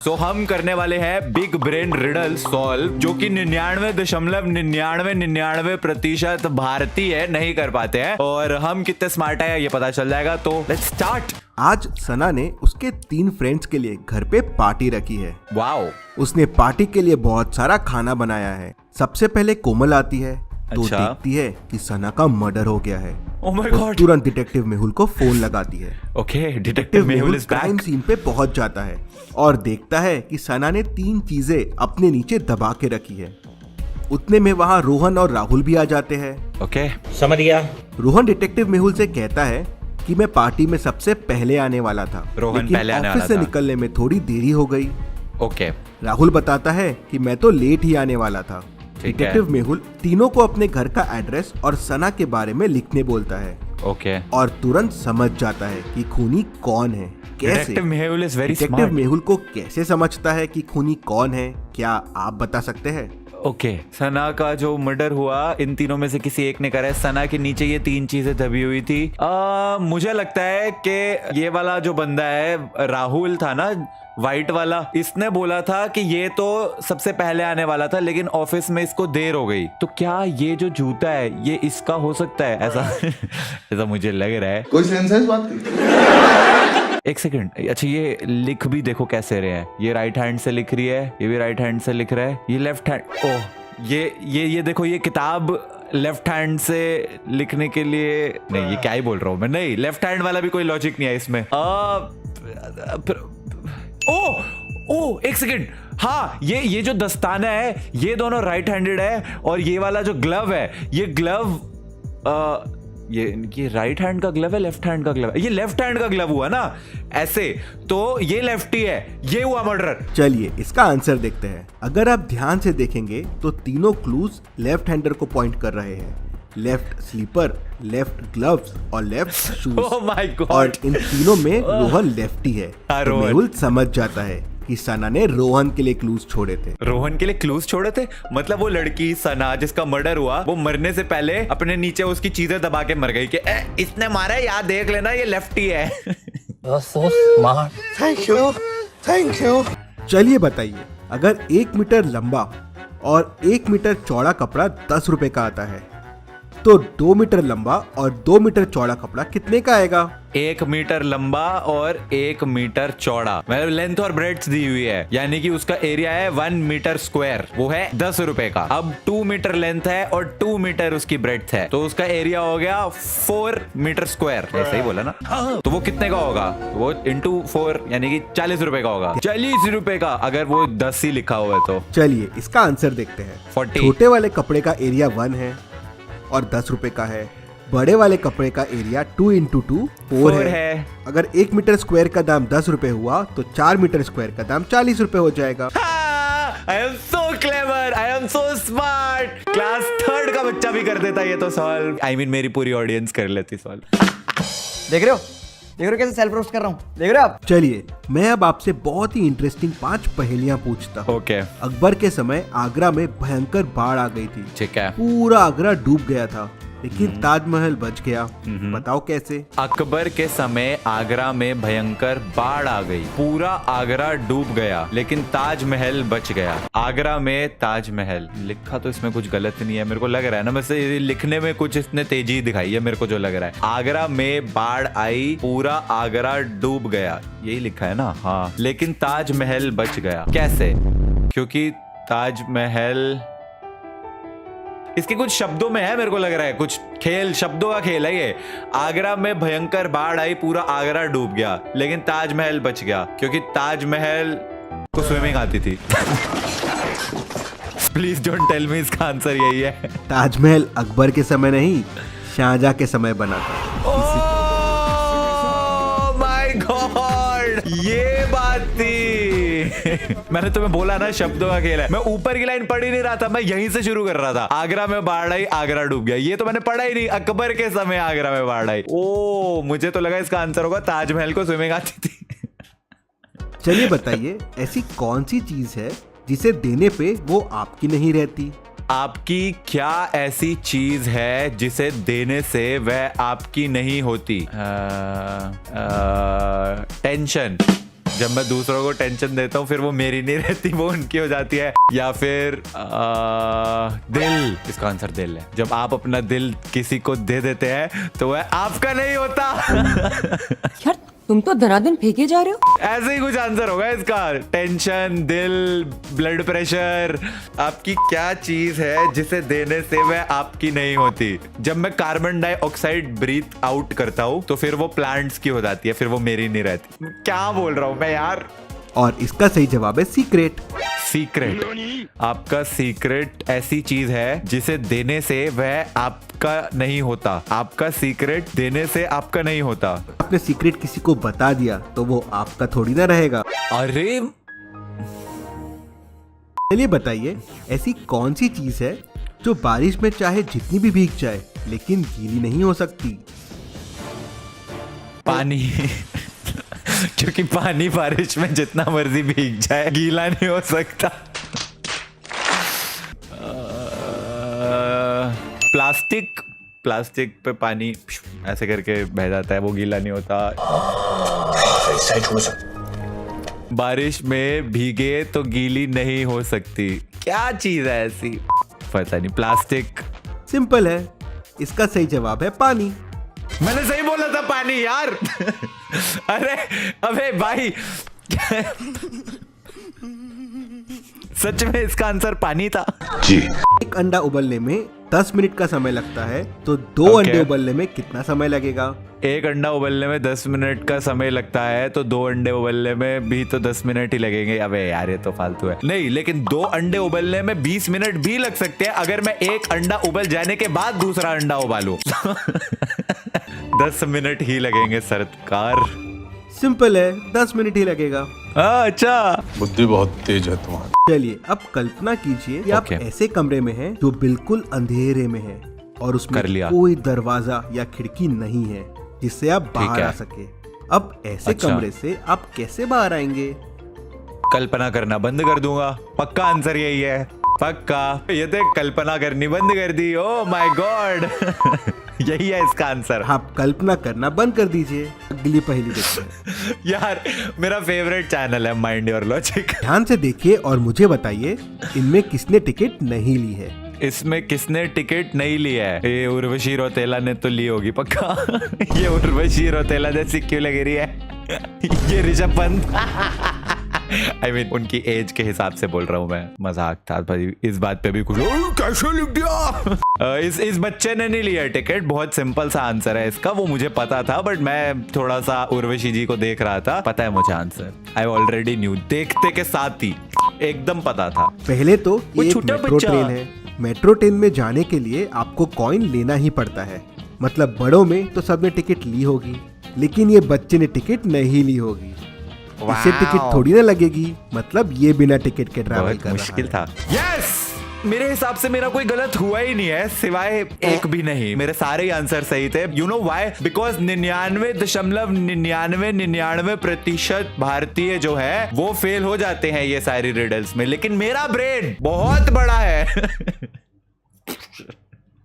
हम करने वाले हैं बिग ब्रेन रिडल सॉल्व, जो कि 99.9999% भारतीय नहीं कर पाते हैं, और हम कितने स्मार्ट है ये पता चल जाएगा। तो लेट्स स्टार्ट। आज सना ने उसके 3 फ्रेंड्स के लिए घर पे पार्टी रखी है। वाओ। उसने पार्टी के लिए बहुत सारा खाना बनाया है। सबसे पहले कोमल आती है तो अच्छा। देखती है कि सना का मर्डर हो गया है। ओह माय वो गॉड। तुरंत डिटेक्टिव मेहुल को फोन लगाती है। Okay, detective detective Mehul Mehul is crime back. Scene पे पहुंच जाता है और देखता है कि सना ने 3 चीजें अपने नीचे दबा के रखी है। उतने में वहाँ रोहन और राहुल भी आ जाते हैं। ओके, समझ गया। रोहन डिटेक्टिव मेहुल से कहता है कि मैं पार्टी में सबसे पहले आने वाला था, रोहन लेकिन पहले आने ऑफिस वाला से था। निकलने में थोड़ी देरी हो गई। ओके, राहुल बताता है कि मैं तो लेट ही आने वाला था। ठीक है। डिटेक्टिव मेहुल तीनों को अपने घर का एड्रेस और सना के बारे में लिखने बोलता है ओके। और तुरंत समझ जाता है कि खूनी कौन है। कैसे? Detective Mehul is very detective smart. Mehul को कैसे समझता है कि खूनी कौन है, क्या आप बता सकते हैं? ओके, सना का जो मर्डर हुआ इन तीनों में से किसी एक ने करा है। सना के नीचे ये 3 चीजें दबी हुई थी। मुझे लगता है कि ये वाला जो बंदा है राहुल था ना, वाइट वाला, इसने बोला था कि ये तो सबसे पहले आने वाला था, लेकिन ऑफिस में इसको देर हो गई। तो क्या ये जो जूता है ये इसका हो सकता है? ऐसा ऐसा मुझे लग रहा है। कोई सेंस है इस बात की? एक सेकंड, अच्छा ये लिख भी देखो कैसे रहे हैं। ये राइट हैंड से लिख रही है, ये भी राइट हैंड से लिख रहा है, ये लेफ्ट हैंड। ओह, ये देखो, ये किताब लेफ्ट हैंड से लिखने के लिए नहीं, ये क्या ही बोल रहा हूँ मैं। नहीं, लेफ्ट हैंड वाला भी कोई लॉजिक नहीं है इसमें। ओ एक सेकंड, हाँ ये जो दस्ताना है ये दोनों राइट हैंडेड है, और ये वाला जो ग्लव है ये ग्लव ये राइट हैंड का ग्लव है, लेफ्ट हैंड का ग्लव है? ये लेफ्ट हैंड का ग्लव हुआ ना ऐसे, तो ये लेफ्टी है, ये हुआ मर्डर। चलिए इसका आंसर देखते हैं। अगर आप ध्यान से देखेंगे तो तीनों क्लूज लेफ्ट हैंडर को पॉइंट कर रहे हैं। लेफ्ट स्लीपर, लेफ्ट ग्लव्स और left shoes. Oh my God. और इन तीनों में रोहन लेफ्टी है। तो रोहन। मेहुल समझ जाता है कि सना ने रोहन के लिए क्लूज छोड़े थे। रोहन के लिए क्लूज छोड़े थे? मतलब वो लड़की सना जिसका मर्डर हुआ, वो मरने से पहले अपने नीचे उसकी चीजें दबा के मर गई कि इसने मारा है, याद देख लेना ये लेफ्टी है। So smart. Thank you. चलिए बताइए, अगर 1 मीटर लंबा और 1 मीटर चौड़ा कपड़ा 10 रुपए का आता है, तो 2 मीटर लंबा और 2 मीटर चौड़ा कपड़ा कितने का आएगा? 1 मीटर लंबा और 1 मीटर चौड़ा, मतलब लेंथ और ब्रेड्थ दी हुई है, यानी कि उसका एरिया है 1 मीटर स्क्वायर, वो है 10 रुपए का। अब 2 मीटर लेंथ है और 2 मीटर उसकी ब्रेड्थ है, तो उसका एरिया हो गया 4 मीटर स्क्वायर। ऐसे ही बोला ना? तो वो कितने का होगा? वो इंटू 4 यानी कि 40 रुपए का होगा। 40 रुपए का, अगर वो 10 ही लिखा हुआ है तो। चलिए इसका आंसर देखते हैं। 40। छोटे वाले कपड़े का एरिया 1 है और 10 रुपए का है। बड़े वाले कपड़े का एरिया 2 इंटू 2 4 है। अगर 1 मीटर स्क्वायर का दाम 10 रुपए हुआ तो 4 मीटर स्क्वायर का दाम 40 रुपए हो जाएगा। I am so clever, I am so smart. Class 3rd का बच्चा भी कर देता ये तो सॉल्व। आई मीन मेरी पूरी ऑडियंस कर लेती सॉल्व। देख रहे हो कैसे सेल्फ रोस्ट कर रहा हूँ? देख रहे हो आप? चलिए मैं अब आपसे बहुत ही इंटरेस्टिंग 5 पहेलियां पूछता हूँ। ओके, अकबर के समय आगरा में भयंकर बाढ़ आ गई थी। ठीक है। पूरा आगरा डूब गया था, लेकिन ताजमहल बच गया। बताओ कैसे? अकबर के समय आगरा में भयंकर बाढ़ आ गई, पूरा आगरा डूब गया, लेकिन ताजमहल बच गया। आगरा में ताजमहल लिखा तो इसमें कुछ गलत नहीं है, मेरे को लग रहा है ना, वैसे लिखने में कुछ इसने तेजी दिखाई है मेरे को जो लग रहा है। आगरा में बाढ़ आई, पूरा आगरा डूब गया, यही लिखा है ना? हाँ, लेकिन ताजमहल बच गया। कैसे? क्योंकि ताजमहल इसके कुछ शब्दों में है, मेरे को लग रहा है कुछ खेल, शब्दों का खेल है ये। आगरा में भयंकर बाढ़ आई, पूरा आगरा डूब गया, लेकिन ताजमहल बच गया, क्योंकि ताजमहल को स्विमिंग आती थी। प्लीज डोंट टेल मी इसका आंसर यही है। ताजमहल अकबर के समय नहीं, शाहजहां के समय बना था। ओह माय गॉड, ये बात थी। मैंने तुम्हें बोला ना शब्दों का खेल है। मैं ऊपर की लाइन पढ़ ही नहीं रहा था, मैं यहीं से शुरू कर रहा था। आगरा में बाढ़ आई, आगरा डूब गया, ये तो मैंने पढ़ा ही नहीं। अकबर के समय आगरा में बाढ़ आई। ओ, मुझे तो लगा इसका आंसर होगा ताजमहल को स्विमिंग आती थी। चलिए बताइए, ऐसी कौन सी चीज है जिसे देने पे वो आपकी नहीं रहती? आपकी क्या ऐसी चीज है जिसे देने से वह आपकी नहीं होती? टेंशन। जब मैं दूसरों को टेंशन देता हूँ फिर वो मेरी नहीं रहती, वो उनकी हो जाती है। या फिर दिल, इसका आंसर दिल है। जब आप अपना दिल किसी को दे देते हैं तो वह आपका नहीं होता। यार तुम तो धनाधन फेंके जा रहे हो। ऐसे ही कुछ आंसर होगा इसका। टेंशन, दिल, ब्लड प्रेशर, आपकी क्या चीज है जिसे देने से वह आपकी नहीं होती। जब मैं कार्बन डाइऑक्साइड ब्रीथ आउट करता हूँ तो फिर वो प्लांट्स की हो जाती है, फिर वो मेरी नहीं रहती। क्या बोल रहा हूँ मैं यार। और इसका सही जवाब है सीक्रेट। सीक्रेट, आपका सीक्रेट ऐसी चीज है जिसे देने से वह आपका नहीं होता। आपका सीक्रेट देने से आपका नहीं होता। आपने सीक्रेट किसी को बता दिया तो वो आपका थोड़ी ना रहेगा। अरे चलिए बताइए, ऐसी कौन सी चीज है जो बारिश में चाहे जितनी भी भीग जाए लेकिन गीली नहीं हो सकती। पानी। क्योंकि पानी बारिश में जितना मर्जी भीग जाए गीला नहीं हो सकता। प्लास्टिक, प्लास्टिक पे पानी ऐसे करके बह जाता है, वो गीला नहीं होता। बारिश में भीगे तो गीली नहीं हो सकती। क्या चीज है ऐसी, पता नहीं। प्लास्टिक। सिंपल है, इसका सही जवाब है पानी। मैंने सही बोला था, पानी यार। अरे अबे भाई, सच में इसका आंसर पानी था। जी। एक अंडा उबलने में 10 मिनट का समय लगता है तो दो Okay. अंडे उबलने में कितना समय लगेगा। एक अंडा उबलने में 10 मिनट का समय लगता है तो दो अंडे उबलने में भी तो 10 मिनट ही लगेंगे। अबे यार ये तो फालतू है। नहीं, लेकिन दो अंडे उबलने में 20 मिनट भी लग सकते हैं अगर मैं एक अंडा उबल जाने के बाद दूसरा अंडा उबालूं। 10 मिनट ही लगेंगे सरकार। सिंपल है, 10 मिनट ही लगेगा। अच्छा, बुद्धि बहुत तेज है तुम्हारी। चलिए अब कल्पना कीजिए कि आप Okay. ऐसे कमरे में हैं जो बिल्कुल अंधेरे में है और उसमें कर लिया। कोई दरवाजा या खिड़की नहीं है जिससे आप बाहर है। आ सके। अब ऐसे अच्छा। कमरे से आप कैसे बाहर आएंगे। कल्पना करना बंद कर दूंगा। पक्का आंसर यही है, पक्का। ये तो कल्पना करनी बंद कर दी। Oh my God. यही है इसका आंसर। आप कल्पना करना बंद कर दीजिए। अगली पहेली देखते हैं। यार मेरा फेवरेट चैनल है माइंड योर लॉजिक। ध्यान से देखिए और मुझे बताइए, इनमें किसने टिकट नहीं ली है। इसमें किसने टिकट नहीं लिया है? ये उर्वशी रौतेला ने तो ली होगी पक्का। ये उर्वशी रौतेला जैसी क्यों लग रही है? ये ऋषभ पंत। I mean, उनकी एज के हिसाब से बोल रहा हूँ मैं, मजाक था भाई। इस बात पे भी कुछ कैसे लिख दिया। इस बच्चे ने नहीं लिया टिकट। बहुत सिंपल सा आंसर है इसका, वो मुझे पता था बट मैं थोड़ा सा उर्वशी जी को देख रहा था। पता है मुझे आंसर, आई ऑलरेडी न्यू। देखते के साथ ही एकदम पता था। पहले तो वो ये एक छोटा मेट्रो बच्चा। ट्रेन है। मेट्रो ट्रेन में जाने के लिए आपको कॉइन लेना ही पड़ता है। मतलब बड़ों में तो सबने टिकट ली होगी, लेकिन ये बच्चे ने टिकट नहीं ली होगी। इससे टिकट थोड़ी ना लगेगी, मतलब ये बिना टिकट के ट्रैवल बहुत कर मुश्किल रहा है। था। यस, मेरे हिसाब से मेरा कोई गलत हुआ ही नहीं है, सिवाय एक भी नहीं। मेरे सारे ही आंसर सही थे। You know why? बिकॉज 99.99% भारतीय जो है वो फेल हो जाते हैं ये सारी रिडल्स में, लेकिन मेरा ब्रेन बहुत बड़ा है।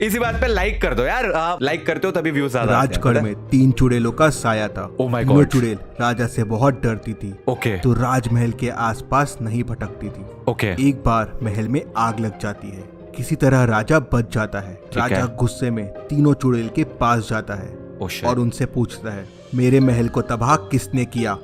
इसी बात पे लाइक कर दो यार। आप लाइक करते हो तभी व्यूज ज्यादा आते हैं, राजगढ़ पता है? में 3 चुड़ैलों का साया था। Oh my तीनों God. चुड़ैल राजा से बहुत डरती थी, ओके तो राजमहल के आसपास नहीं भटकती थी। ओके एक बार महल में आग लग जाती है, किसी तरह राजा बच जाता है। राजा है। गुस्से में तीनों चुड़ैल के पास जाता है Oh shit. और उनसे पूछता है, मेरे महल को तबाह किसने किया।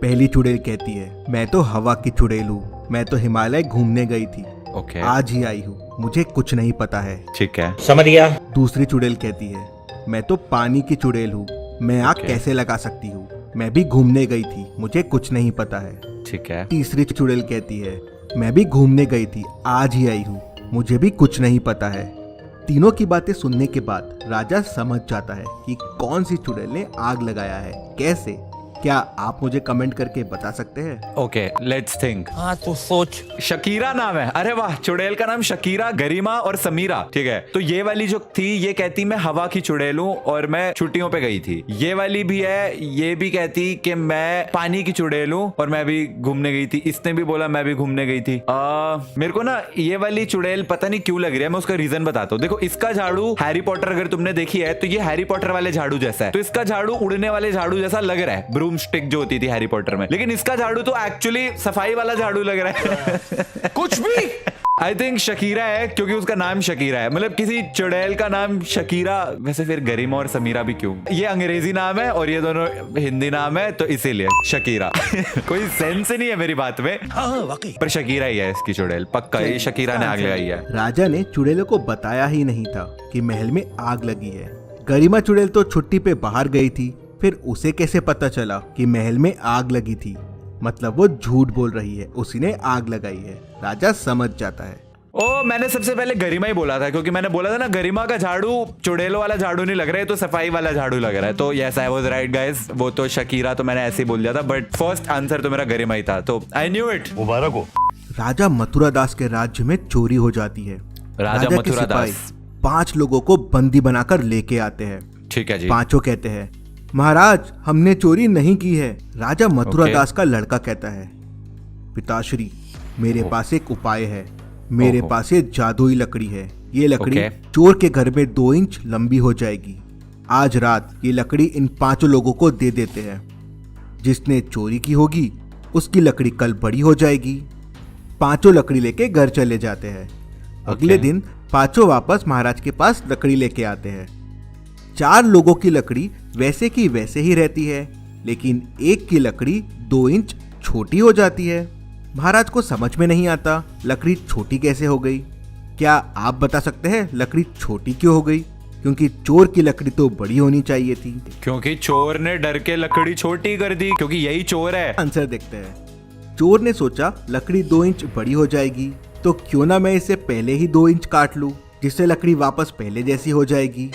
पहली चुड़ैल कहती है, मैं तो हवा की चुड़ैल हूँ, मैं तो हिमालय घूमने गई थी, ओके आज ही आई हूँ, मुझे कुछ नहीं पता है। ठीक है। समझ गया। दूसरी चुड़ैल कहती है, मैं तो पानी की चुड़ैल हूँ, मैं आग Okay. कैसे लगा सकती हूँ, मैं भी घूमने गई थी, मुझे कुछ नहीं पता है। ठीक है। तीसरी चुड़ैल कहती है, मैं भी घूमने गई थी, आज ही आई हूँ, मुझे भी कुछ नहीं पता है। तीनों की बातें सुनने के बाद राजा समझ जाता है कि कौन सी चुड़ैल ने आग लगाया है, कैसे। क्या आप मुझे कमेंट करके बता सकते हैं? Okay let's think. हाँ तू सोच। शकीरा नाम है। अरे वाह, चुड़ैल का नाम शकीरा, गरिमा और समीरा। ठीक है, तो ये वाली जो थी ये कहती मैं हवा की चुड़ैल हूं और मैं छुट्टियों पे गई थी। ये वाली भी है, ये भी कहती कि मैं पानी की चुड़ैल हूं और मैं भी घूमने गई थी। इसने भी बोला मैं भी घूमने गई थी। मेरे को ना ये वाली चुड़ैल पता नहीं क्यों लग रही है, मैं उसका रीजन बताता हूँ। देखो इसका झाड़ू हैरी पॉटर अगर तुमने देखी है तो ये हैरी पॉटर वाले झाड़ू जैसा है, तो इसका झाड़ू उड़ने वाले झाड़ू जैसा लग रहा है। ब्रूम स्टिक जो होती थी हैरी पॉटर में, लेकिन इसका झाड़ू तो एक्चुअली सफाई वाला झाड़ू लग रहा है। कुछ भी। आई थिंक शकीरा है, क्योंकि उसका नाम शकीरा है। मतलब किसी चुड़ैल का नाम शकीरा, वैसे फिर गरिमा और समीरा भी क्यों? ये अंग्रेजी नाम है और ये दोनों हिंदी नाम है, तो इसीलिए शकीरा। कोई सेंस नहीं है मेरी बात में। वाकई पर शकीरा ही है इसकी चुड़ैल, पक्का ये शकीरा ने आग लगाई है। राजा ने चुड़ैलों को बताया ही नहीं था कि महल में आग लगी है। गरिमा चुड़ैल तो छुट्टी पे बाहर गई थी, फिर उसे कैसे पता चला कि महल में आग लगी थी? मतलब वो झूठ बोल रही है, उसी ने आग लगाई है। राजा समझ जाता है। ओ, मैंने सबसे पहले गरिमा ही बोला था, क्योंकि मैंने बोला था ना गरिमा का झाड़ू चुड़ैलों वाला झाड़ू नहीं लग रहा है, तो सफाई वाला झाड़ू लग रहा है। तो yes, I was right guys, वो तो शकीरा तो मैंने ऐसे ही बोल दिया था, बट फर्स्ट आंसर तो मेरा गरिमा ही था, तो आई न्यू इट। मुबारक हो। राजा मथुरा दास के राज्य में चोरी हो जाती है। राजा के मथुरा सिपाही दास 5 लोगों को बंदी बनाकर लेके आते हैं। ठीक है जी। पांचों कहते हैं, महाराज हमने चोरी नहीं की है। राजा मथुरा Okay. दास का लड़का कहता है, पिताश्री मेरे पास एक उपाय है। मेरे पास ये जादुई लकड़ी है। ये लकड़ी Okay. चोर के घर में 2 इंच लंबी हो जाएगी। आज रात ये लकड़ी इन 5 लोगों को दे देते हैं। जिसने चोरी की होगी उसकी लकड़ी कल बड़ी हो जाएगी। 5 लकड़ी लेके घर चले जाते हैं। अगले दिन 5 वापस महाराज के पास लकड़ी लेके आते हैं। 4 लोगों की लकड़ी वैसे की वैसे ही रहती है, लेकिन एक की लकड़ी 2 इंच छोटी हो जाती है। महाराज को समझ में नहीं आता लकड़ी छोटी कैसे हो गई। क्या आप बता सकते हैं लकड़ी छोटी क्यों हो गई? क्योंकि चोर की लकड़ी तो बड़ी होनी चाहिए थी। क्योंकि चोर ने डर के लकड़ी छोटी कर दी, क्योंकि यही चोर है। आंसर देखते हैं। चोर ने सोचा लकड़ी 2 इंच बड़ी हो जाएगी, तो क्यों ना मैं इसे पहले ही 2 इंच काट लूं, जिससे लकड़ी वापस पहले जैसी हो जाएगी।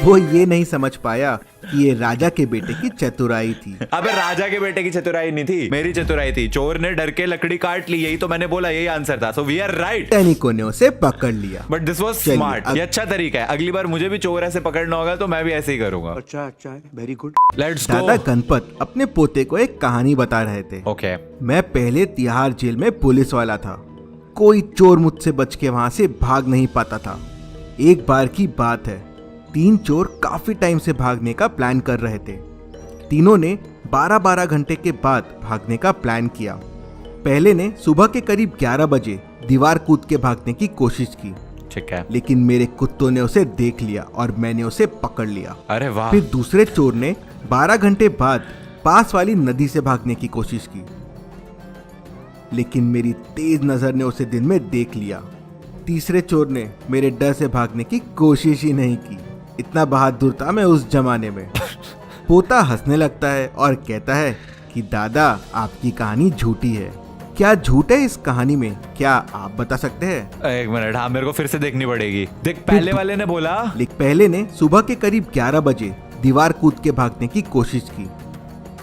वो ये नहीं समझ पाया कि ये राजा के बेटे की चतुराई थी। अबे राजा के बेटे की चतुराई नहीं थी, मेरी चतुराई थी। चोर ने डर के लकड़ी काट ली, यही तो मैंने बोला, यही आंसर था। So we are right. सैनिकों ने उसे पकड़ लिया। बट दिस वाज चलिए, स्मार्ट। ये अच्छा तरीका है। अगली बार मुझे भी चोर ऐसे पकड़ना होगा तो मैं भी ऐसे ही करूंगा। अच्छा वेरी गुड। लेट्स दादा गो। गणपत अपने पोते को एक कहानी बता रहे थे। ओके। मैं पहले तिहाड़ जेल में पुलिस वाला था। कोई चोर मुझसे बच के वहां से भाग नहीं पाता था। एक बार की बात है, 3 चोर काफी टाइम से भागने का प्लान कर रहे थे। तीनों ने 12-12 घंटे के बाद भागने का प्लान किया। पहले ने सुबह के करीब 11 बजे दीवार कूद के भागने की कोशिश की, ठीक है। लेकिन मेरे कुत्तों ने उसे देख लिया और मैंने उसे पकड़ लिया। अरे वाह। फिर दूसरे चोर ने 12 घंटे बाद पास वाली नदी से भागने की कोशिश की, लेकिन मेरी तेज नजर ने उसे दिन में देख लिया। तीसरे चोर ने मेरे डर से भागने की कोशिश ही नहीं की। इतना बहादुर था मैं उस जमाने में। पोता हंसने लगता है और कहता है कि दादा आपकी कहानी झूठी है। क्या झूठ है इस कहानी में? क्या आप बता सकते हैं? एक मिनट, हाँ मेरे को फिर से देखनी पड़ेगी। देख, पहले वाले ने बोला, पहले ने सुबह के करीब 11 बजे दीवार कूद के भागने की कोशिश की,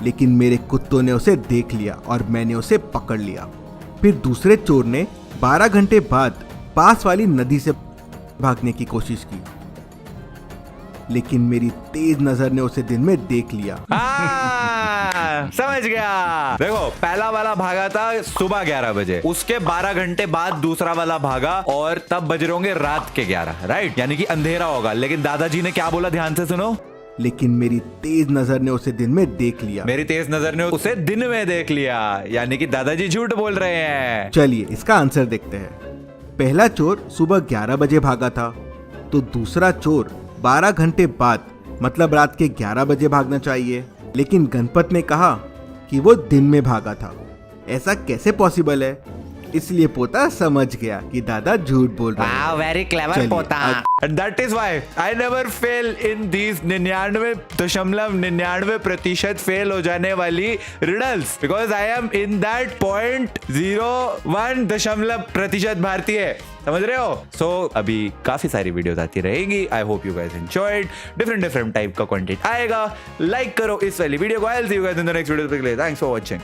लेकिन मेरे कुत्तों ने उसे देख लिया और मैंने उसे पकड़ लिया। फिर दूसरे चोर ने 12 घंटे बाद पास वाली नदी से भागने की कोशिश की, लेकिन मेरी तेज नजर ने उसे दिन में देख लिया। समझ गया। देखो, पहला वाला भागा था सुबह 11 बजे, उसके 12 घंटे बाद दूसरा वाला भागा और तब बज रहे होंगे रात के 11, राइट? यानी कि अंधेरा होगा। लेकिन दादाजी ने क्या बोला, ध्यान से सुनो। लेकिन मेरी तेज नजर ने उसे दिन में देख लिया। मेरी तेज नजर ने उसे दिन में देख लिया, यानी कि दादाजी झूठ बोल रहे हैं। चलिए इसका आंसर देखते हैं। पहला चोर सुबह 11 बजे भागा था, तो दूसरा चोर 12 घंटे बाद मतलब रात के 11 बजे भागना चाहिए, लेकिन गणपत ने कहा कि वो दिन में भागा था। ऐसा कैसे पॉसिबल है? इसलिए पोता समझ गया कि दादा झूठ बोल रहे हैं। वेरी क्लेवर पोता। And that is why I never fail in these 99.99% fail हो जाने वाली riddles, because I am in that 0.01% भारतीय। समझ रहे हो? So अभी काफी सारी वीडियोस आती रहेंगी। I hope you guys enjoyed. different type का कंटेंट आएगा। लाइक करो इस वाली वीडियो को। I'll see you guys in the next video. Thanks for watching.